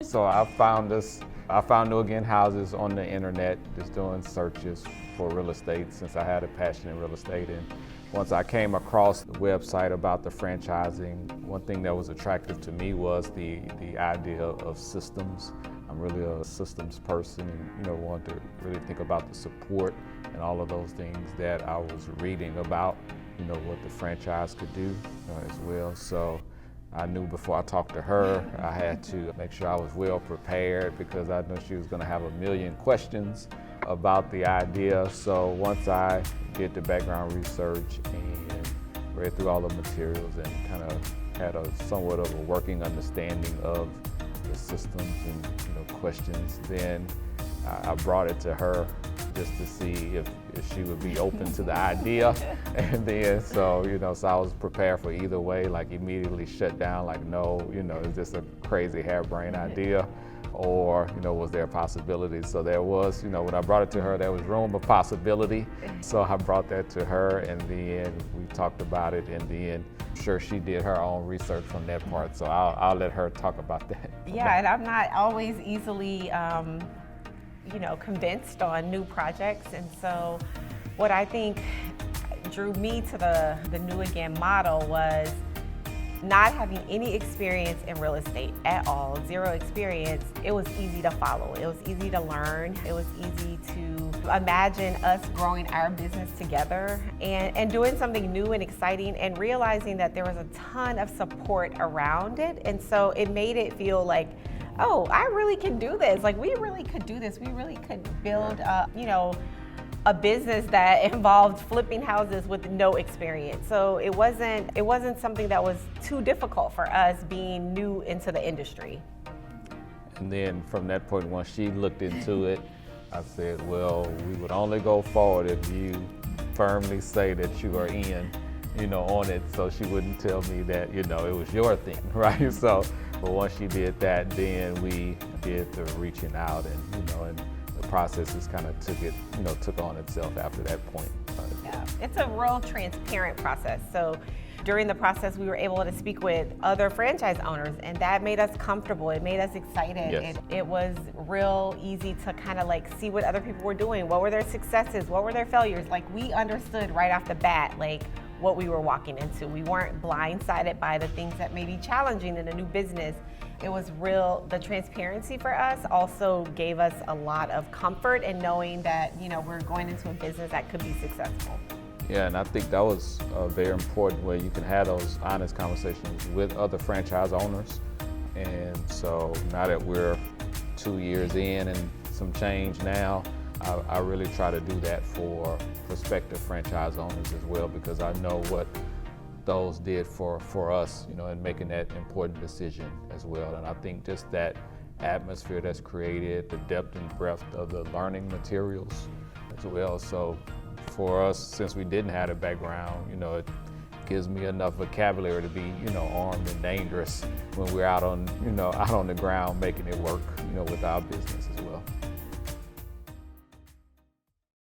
So I found New Again Houses on the internet, just doing searches for real estate since I had a passion in real estate. And once I came across the website about the franchising, one thing that was attractive to me was the idea of systems. I'm really a systems person and want to really think about the support and all of those things that I was reading about, what the franchise could do as well. So I knew before I talked to her, I had to make sure I was well prepared because I knew she was going to have a million questions about the idea. So once I did the background research and read through all the materials and kind of had a somewhat of a working understanding of the systems and questions, then I brought it to her just to see if she would be open to the idea. And then, so I was prepared for either way, like immediately shut down, like, no, is this a crazy harebrained idea? Or, was there a possibility? So there was, when I brought it to her, there was room of possibility. So I brought that to her, and then we talked about it, and then I'm sure she did her own research from that part. So I'll let her talk about that. Yeah, and I'm not always easily convinced on new projects. And so what I think drew me to the New Again model was not having any experience in real estate at all, zero experience. It was easy to follow. It was easy to learn. It was easy to imagine us growing our business together and doing something new and exciting and realizing that there was a ton of support around it. And so it made it feel like, oh, I really can do this. Like, we really could do this. We really could build a business that involved flipping houses with no experience. So it wasn't something that was too difficult for us being new into the industry. And then from that point, once she looked into it, I said, well, we would only go forward if you firmly say that you are in, on it, so she wouldn't tell me that, it was your thing, right? So, but once she did that, then we did the reaching out and the processes kind of took on itself after that point. Yeah, it's a real transparent process. So during the process, we were able to speak with other franchise owners, and that made us comfortable. It made us excited. Yes. It was real easy to kind of like see what other people were doing. What were their successes? What were their failures? Like, we understood right off the bat, like, what we were walking into. We weren't blindsided by the things that may be challenging in a new business. It was real. The transparency for us also gave us a lot of comfort in knowing that, we're going into a business that could be successful. Yeah, and I think that was very important where you can have those honest conversations with other franchise owners. And so now that we're 2 years in and some change now, I really try to do that for prospective franchise owners as well, because I know what those did for us, in making that important decision as well. And I think just that atmosphere that's created, the depth and breadth of the learning materials as well. So for us, since we didn't have a background, it gives me enough vocabulary to be, armed and dangerous when we're out on the ground making it work, with our business as well.